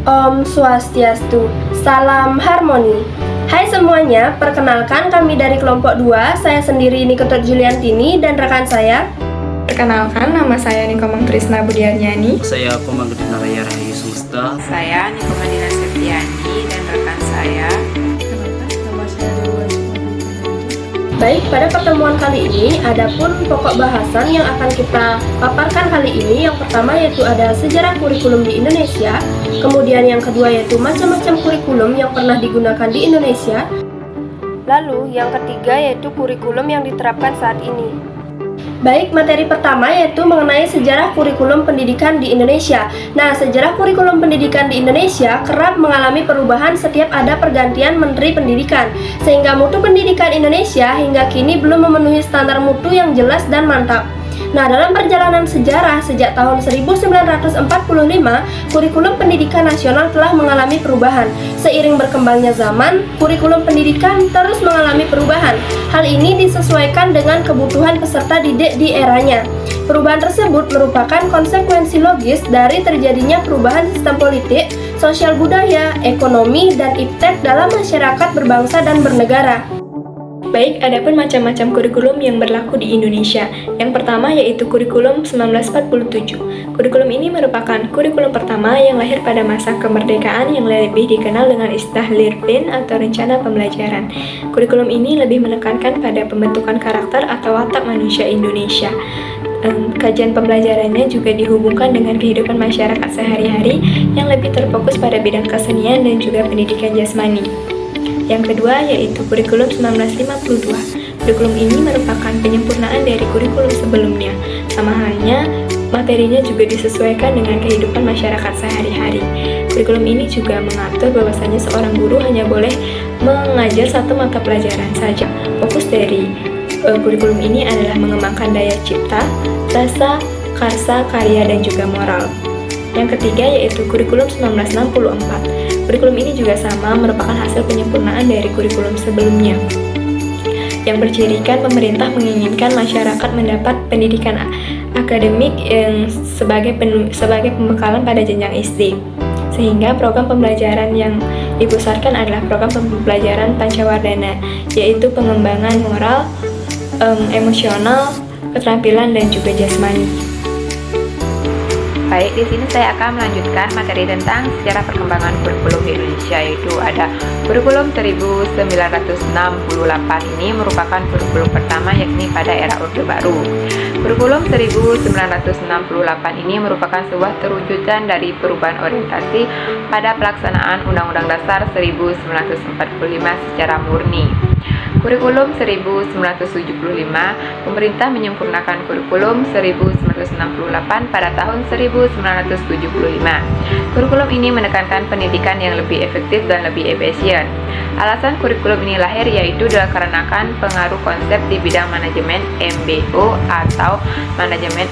Om Swastiastu, Salam Harmoni. Hai semuanya, perkenalkan kami dari kelompok 2. Saya sendiri Niko Juliantini dan rekan saya. Perkenalkan, nama saya Nikomang Trisna Budiarnyani. Saya Komang Raya Rahayu Semesta. Saya Nikomandina Septiani dan rekan saya. Baik, pada pertemuan kali ini ada pun pokok bahasan yang akan kita paparkan kali ini. Yang pertama yaitu ada sejarah kurikulum di Indonesia. Kemudian yang kedua yaitu macam-macam kurikulum yang pernah digunakan di Indonesia. Lalu yang ketiga yaitu kurikulum yang diterapkan saat ini. Baik, materi pertama yaitu mengenai sejarah kurikulum pendidikan di Indonesia. Nah, sejarah kurikulum pendidikan di Indonesia kerap mengalami perubahan setiap ada pergantian Menteri Pendidikan, sehingga mutu pendidikan Indonesia hingga kini belum memenuhi standar mutu yang jelas dan mantap. Nah, dalam perjalanan sejarah sejak tahun 1945, kurikulum pendidikan nasional telah mengalami perubahan. Seiring berkembangnya zaman, kurikulum pendidikan terus mengalami perubahan. Hal ini disesuaikan dengan kebutuhan peserta didik di eranya. Perubahan tersebut merupakan konsekuensi logis dari terjadinya perubahan sistem politik, sosial budaya, ekonomi, dan iptek dalam masyarakat berbangsa dan bernegara. Baik, adapun macam-macam kurikulum yang berlaku di Indonesia. Yang pertama yaitu kurikulum 1947. Kurikulum ini merupakan kurikulum pertama yang lahir pada masa kemerdekaan yang lebih dikenal dengan istilah Lirpen atau rencana pembelajaran. Kurikulum ini lebih menekankan pada pembentukan karakter atau watak manusia Indonesia. Kajian pembelajarannya juga dihubungkan dengan kehidupan masyarakat sehari-hari yang lebih terfokus pada bidang kesenian dan juga pendidikan jasmani. Yang kedua yaitu kurikulum 1952. Kurikulum ini merupakan penyempurnaan dari kurikulum sebelumnya. Sama halnya, materinya juga disesuaikan dengan kehidupan masyarakat sehari-hari. Kurikulum ini juga mengatur bahwasanya seorang guru hanya boleh mengajar satu mata pelajaran saja. Fokus dari kurikulum ini adalah mengembangkan daya cipta, rasa, karsa, karya, dan juga moral. Yang ketiga yaitu kurikulum 1964. Kurikulum ini juga sama merupakan hasil penyempurnaan dari kurikulum sebelumnya, yang bercirikan pemerintah menginginkan masyarakat mendapat pendidikan akademik yang sebagai pembekalan pada jenjang SD. Sehingga program pembelajaran yang dipusatkan adalah program pembelajaran Pancawardhana, yaitu pengembangan moral, emosional, keterampilan, dan juga jasmani. Baik, di sini saya akan melanjutkan materi tentang sejarah perkembangan kurikulum di Indonesia, yaitu ada kurikulum 1968. Ini merupakan kurikulum pertama yakni pada era Orde Baru. Kurikulum 1968 ini merupakan sebuah terwujudan dari perubahan orientasi pada pelaksanaan Undang-Undang Dasar 1945 secara murni. Kurikulum 1975, pemerintah menyempurnakan kurikulum 1968 pada tahun 1975. Kurikulum ini menekankan pendidikan yang lebih efektif dan lebih efisien. Alasan kurikulum ini lahir yaitu dikarenakan pengaruh konsep di bidang manajemen MBO atau manajemen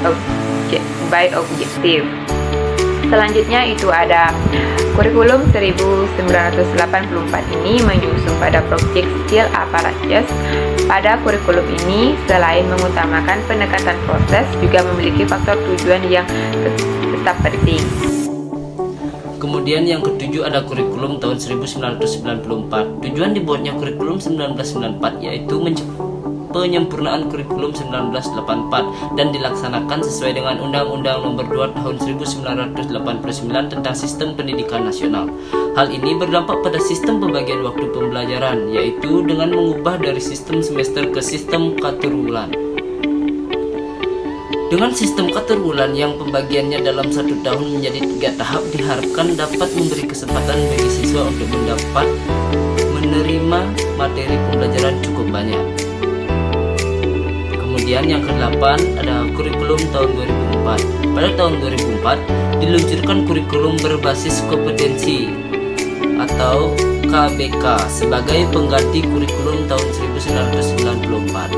by objektif. Selanjutnya itu ada kurikulum 1984 ini menyusun pada project skill apparatus. Pada kurikulum ini selain mengutamakan pendekatan proses juga memiliki faktor tujuan yang tetap penting. Kemudian yang ketujuh ada kurikulum tahun 1994. Tujuan dibuatnya kurikulum 1994 yaitu penyempurnaan kurikulum 1984 dan dilaksanakan sesuai dengan Undang-Undang Nomor 2 Tahun 1989 tentang Sistem Pendidikan Nasional. Hal ini berdampak pada sistem pembagian waktu pembelajaran, yaitu dengan mengubah dari sistem semester ke sistem catur bulan. Dengan sistem catur bulan yang pembagiannya dalam 1 tahun menjadi 3 tahap diharapkan dapat memberi kesempatan bagi siswa untuk menerima materi pembelajaran cukup banyak. Kemudian yang ke-8 ada kurikulum tahun 2004. Pada tahun 2004 diluncurkan kurikulum berbasis kompetensi atau KBK sebagai pengganti kurikulum tahun 1994.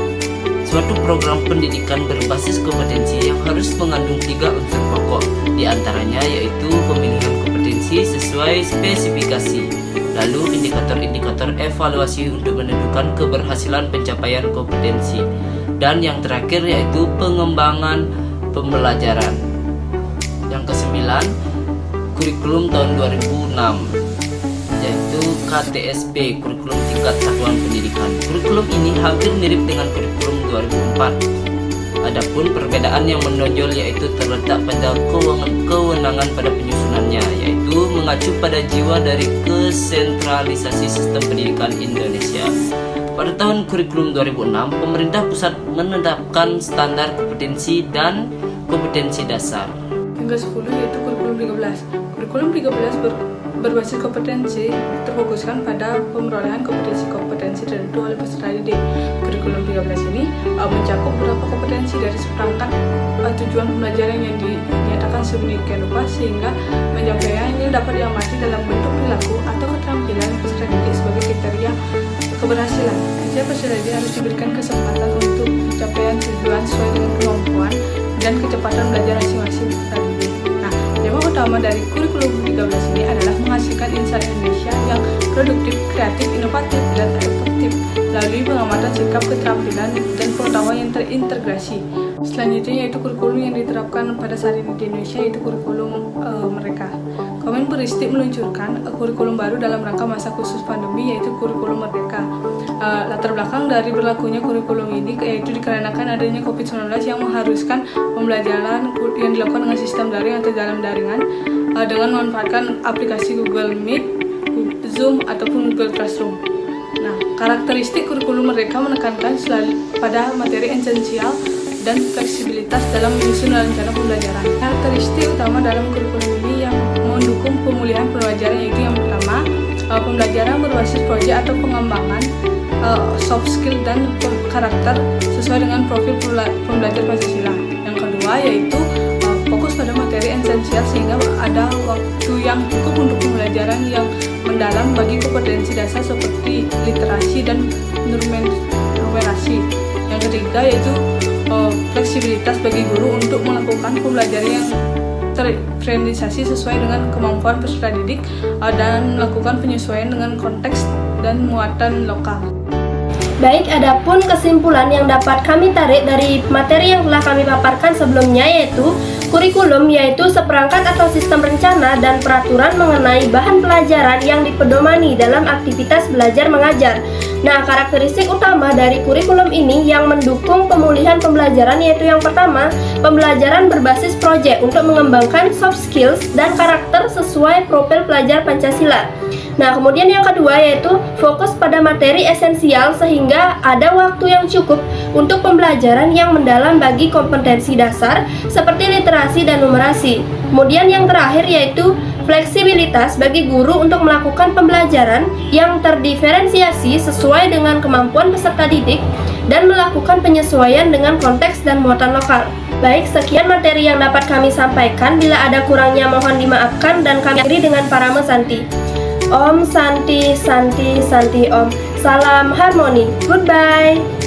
Suatu program pendidikan berbasis kompetensi yang harus mengandung 3 unsur pokok, di antaranya yaitu pemilihan kompetensi sesuai spesifikasi, lalu indikator-indikator evaluasi untuk menentukan keberhasilan pencapaian kompetensi, dan yang terakhir yaitu pengembangan pembelajaran. Yang ke-9, kurikulum tahun 2006, yaitu KTSP, kurikulum tingkat satuan pendidikan. Kurikulum ini hampir mirip dengan kurikulum 2004. Adapun perbedaan yang menonjol yaitu terletak pada kewenangan pada penyusunannya, yaitu mengacu pada jiwa dari kesentralisasi sistem pendidikan Indonesia. Pada tahun kurikulum 2006, pemerintah pusat menetapkan standar kompetensi dan kompetensi dasar. Yang ke-10 yaitu kurikulum 13. Kurikulum 13 berbasis kompetensi terfokuskan pada pemerolehan kompetensi tertentu oleh peserta didik. Kurikulum 13 ini mencakup beberapa kompetensi dari seperangkat tujuan pembelajaran yang dinyatakan sedemikian rupa sehingga pencapaiannya dapat diamati dalam bentuk perilaku atau keterampilan peserta didik sebagai kriteria keberhasilan. Setiap peserta didik harus diberikan kesempatan untuk pencapaian tujuan sesuai dengan kemampuan dan kecepatan belajar masing-masing peserta didik. Tema utama dari kurikulum 13 ini adalah menghasilkan insan Indonesia yang produktif, kreatif, inovatif, dan efektif melalui pengamatan sikap, keterampilan, dan pengetahuan yang terintegrasi. Selanjutnya yaitu kurikulum yang diterapkan pada saat ini di Indonesia, yaitu kurikulum Merdeka. Kemenperistek meluncurkan kurikulum baru dalam rangka masa khusus pandemi, yaitu kurikulum Merdeka. Latar belakang dari berlakunya kurikulum ini yaitu dikarenakan adanya COVID-19 yang mengharuskan pembelajaran yang dilakukan dengan sistem daring atau dalam daringan dengan memanfaatkan aplikasi Google Meet, Zoom, ataupun Google Classroom. Nah, karakteristik kurikulum Merdeka menekankan pada materi esensial dan fleksibilitas dalam menyusun rencana pembelajaran. Karakteristik utama dalam kurikulum ini yang mendukung pemulihan pembelajaran yaitu yang pertama, pembelajaran berbasis proyek atau pengembangan soft skill dan karakter sesuai dengan profil pembelajar Pancasila. Yang kedua yaitu fokus pada materi esensial sehingga ada waktu yang cukup untuk pembelajaran yang mendalam bagi kompetensi dasar seperti literasi dan numerasi. Yang ketiga yaitu fleksibilitas bagi guru untuk melakukan pembelajaran yang terfriendisasi sesuai dengan kemampuan peserta didik dan melakukan penyesuaian dengan konteks dan muatan lokal. Baik, adapun kesimpulan yang dapat kami tarik dari materi yang telah kami paparkan sebelumnya yaitu kurikulum yaitu seperangkat atau sistem rencana dan peraturan mengenai bahan pelajaran yang dipedomani dalam aktivitas belajar mengajar. Nah, karakteristik utama dari kurikulum ini yang mendukung pemulihan pembelajaran yaitu yang pertama, pembelajaran berbasis proyek untuk mengembangkan soft skills dan karakter sesuai profil pelajar Pancasila. Nah, kemudian yang kedua yaitu fokus pada materi esensial sehingga ada waktu yang cukup untuk pembelajaran yang mendalam bagi kompetensi dasar seperti literasi dan numerasi. Kemudian yang terakhir yaitu fleksibilitas bagi guru untuk melakukan pembelajaran yang terdiferensiasi sesuai dengan kemampuan peserta didik dan melakukan penyesuaian dengan konteks dan muatan lokal. Baik, sekian materi yang dapat kami sampaikan. Bila ada kurangnya mohon dimaafkan dan kami akhiri dengan parame Santi. Om Santi Santi Santi Om. Salam harmoni. Goodbye.